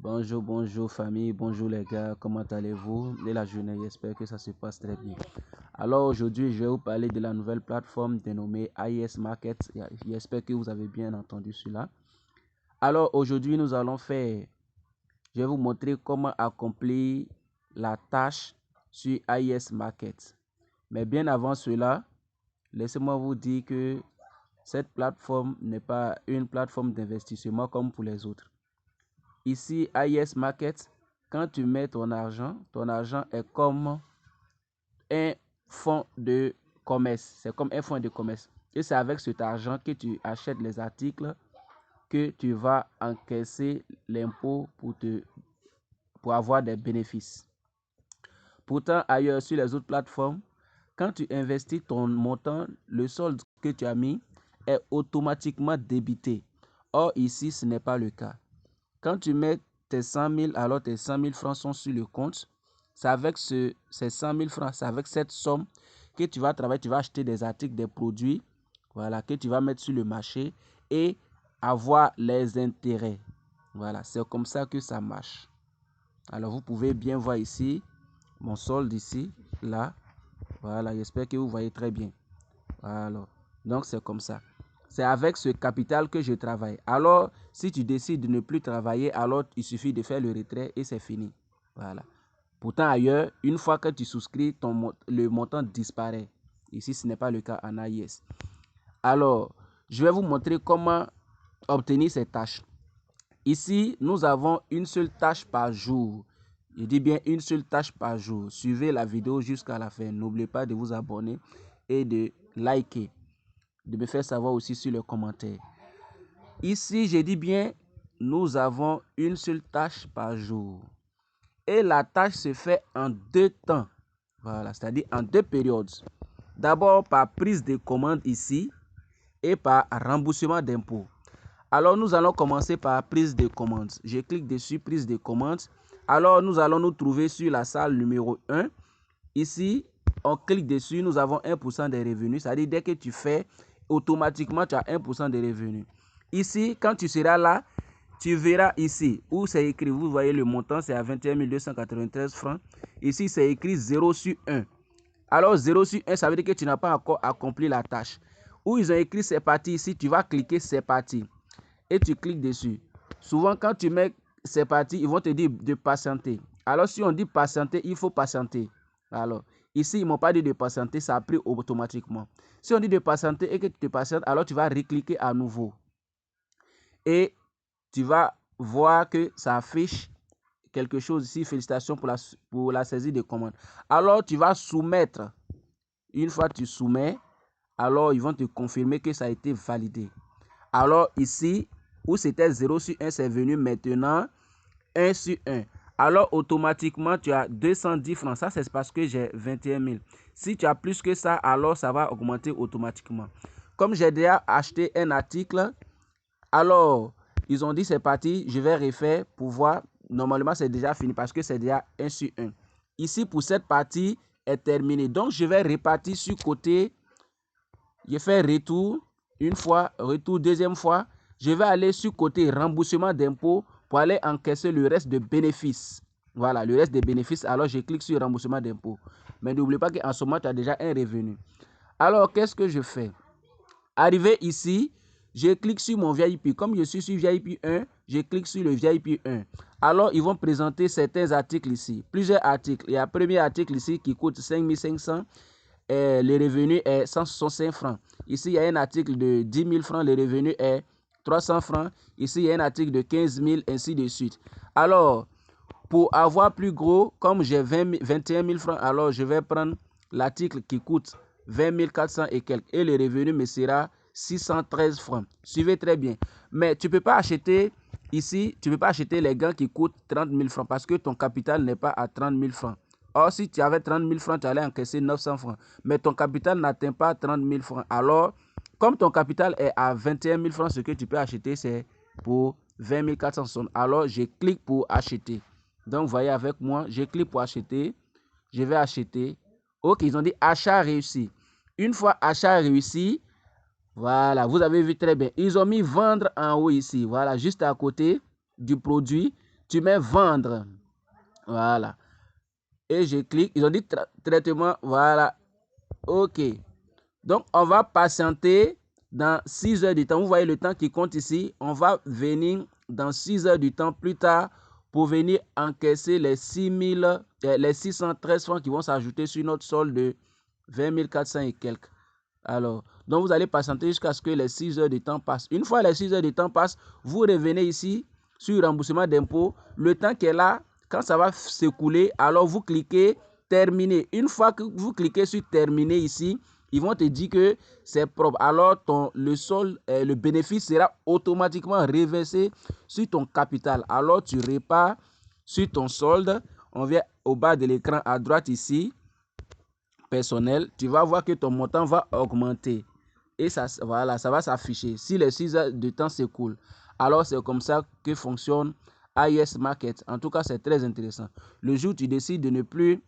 Bonjour famille, bonjour les gars, comment allez-vous? Et la journée, j'espère que ça se passe très bien. Alors aujourd'hui, je vais vous parler de la nouvelle plateforme dénommée AES Market. J'espère que vous avez bien entendu cela. Alors aujourd'hui, je vais vous montrer comment accomplir la tâche sur AES Market. Mais bien avant cela, laissez-moi vous dire que cette plateforme n'est pas une plateforme d'investissement comme pour les autres. Ici, AES Market, quand tu mets ton argent est comme un fonds de commerce. C'est comme un fonds de commerce. Et c'est avec cet argent que tu achètes les articles que tu vas encaisser l'impôt pour avoir des bénéfices. Pourtant, ailleurs, sur les autres plateformes, quand tu investis ton montant, le solde que tu as mis est automatiquement débité. Or, ici, ce n'est pas le cas. Quand tu mets tes 100 000, alors tes 100 000 francs sont sur le compte. C'est avec ces 100 000 francs, c'est avec cette somme que tu vas travailler, tu vas acheter des articles, des produits, voilà, que tu vas mettre sur le marché et avoir les intérêts. Voilà, c'est comme ça que ça marche. Alors, vous pouvez bien voir ici, mon solde ici, là. Voilà, j'espère que vous voyez très bien. Voilà, donc c'est comme ça. C'est avec ce capital que je travaille. Alors, si tu décides de ne plus travailler, alors il suffit de faire le retrait et c'est fini. Voilà. Pourtant, ailleurs, une fois que tu souscris, le montant disparaît. Ici, ce n'est pas le cas en AIS. Alors, je vais vous montrer comment obtenir ces tâches. Ici, nous avons une seule tâche par jour. Je dis bien une seule tâche par jour. Suivez la vidéo jusqu'à la fin. N'oubliez pas de vous abonner et de liker. De me faire savoir aussi sur les commentaires. Ici, je dis bien, nous avons une seule tâche par jour. Et la tâche se fait en deux temps. Voilà, c'est-à-dire en deux périodes. D'abord par prise de commande ici et par remboursement d'impôts. Alors, nous allons commencer par prise de commande. Je clique dessus, prise de commande. Alors, nous allons nous trouver sur la salle numéro 1. Ici, on clique dessus, nous avons 1% des revenus. C'est-à-dire, dès que tu fais, automatiquement, tu as 1% des revenus. Ici, quand tu seras là, tu verras ici où c'est écrit, vous voyez le montant, c'est à 21 293 francs. Ici, c'est écrit 0 sur 1. Alors, 0 sur 1, ça veut dire que tu n'as pas encore accompli la tâche. Où ils ont écrit c'est parti ici, tu vas cliquer c'est parti. Et tu cliques dessus. Souvent, quand tu mets c'est parti, ils vont te dire de patienter. Alors, si on dit patienter, il faut patienter. Alors, ici, ils ne m'ont pas dit de patienter, ça a pris automatiquement. Si on dit de patienter et que tu te patientes, alors tu vas recliquer à nouveau. Et tu vas voir que ça affiche quelque chose ici. Félicitations pour la saisie de commande. Alors, tu vas soumettre. Une fois que tu soumets, alors ils vont te confirmer que ça a été validé. Alors, ici, où c'était 0 sur 1, c'est venu maintenant 1 sur 1. Alors, automatiquement, tu as 210 francs. Ça, c'est parce que j'ai 21 000. Si tu as plus que ça, alors ça va augmenter automatiquement. Comme j'ai déjà acheté un article, alors, ils ont dit c'est parti, je vais refaire pour voir. Normalement, c'est déjà fini parce que c'est déjà 1 sur 1. Ici, pour cette partie, est terminée. Donc, je vais repartir sur côté. Je fais retour une fois, retour deuxième fois. Je vais aller sur côté remboursement d'impôts pour aller encaisser le reste de bénéfices. Voilà, le reste des bénéfices. Alors, je clique sur remboursement d'impôts. Mais n'oublie pas qu'en ce moment, tu as déjà un revenu. Alors, qu'est-ce que je fais? Arrivé ici, je clique sur mon VIP. Comme je suis sur VIP 1, je clique sur le VIP 1. Alors, ils vont présenter certains articles ici. Plusieurs articles. Il y a un premier article ici qui coûte 5 500. Le revenu est 165 francs. Ici, il y a un article de 10 000 francs. Le revenu est 300 francs. Ici, il y a un article de 15 000, ainsi de suite. Alors, pour avoir plus gros, comme j'ai 21 000 francs, alors je vais prendre l'article qui coûte 20 400 et quelques. Et le revenu me sera 613 francs. Suivez très bien. Mais tu ne peux pas acheter ici, tu ne peux pas acheter les gants qui coûtent 30 000 francs parce que ton capital n'est pas à 30 000 francs. Or, si tu avais 30 000 francs, tu allais encaisser 900 francs. Mais ton capital n'atteint pas 30 000 francs. Alors, comme ton capital est à 21 000 francs, ce que tu peux acheter, c'est pour 20 460. Alors, je clique pour acheter. Donc, vous voyez avec moi, je clique pour acheter. Je vais acheter. Ok, ils ont dit achat réussi. Une fois achat réussi, voilà, vous avez vu très bien. Ils ont mis vendre en haut ici. Voilà, juste à côté du produit. tu mets vendre. Voilà. Et je clique. Ils ont dit traitement. Voilà. OK. Donc, on va patienter dans 6 heures du temps. Vous voyez le temps qui compte ici. On va venir dans 6 heures du temps plus tard pour venir encaisser les 613 francs qui vont s'ajouter sur notre solde de 20 400 et quelques. Alors, donc vous allez patienter jusqu'à ce que les 6 heures de temps passent. Une fois les 6 heures de temps passent, vous revenez ici sur remboursement d'impôt. Le temps qui est là, quand ça va s'écouler, alors vous cliquez terminer. Une fois que vous cliquez sur terminer ici, ils vont te dire que c'est propre. Alors, le solde, le bénéfice sera automatiquement reversé sur ton capital. Alors, tu repars sur ton solde. On vient au bas de l'écran à droite ici, personnel. Tu vas voir que ton montant va augmenter. Et ça, voilà, ça va s'afficher. Si les 6 heures de temps s'écoulent, alors c'est comme ça que fonctionne AIS Market. En tout cas, c'est très intéressant. Le jour où tu décides de ne plus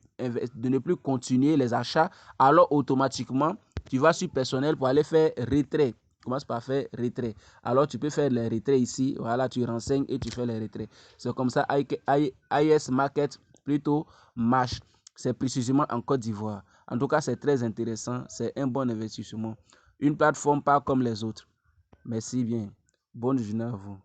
continuer les achats, alors automatiquement, tu vas sur personnel pour aller faire retrait. Commence par faire retrait. Alors, tu peux faire les retraits ici. Voilà, tu renseignes et tu fais les retraits. C'est comme ça AIS Market plutôt marche. C'est précisément en Côte d'Ivoire. En tout cas, c'est très intéressant. C'est un bon investissement. Une plateforme pas comme les autres. Merci bien. Bonne journée à vous.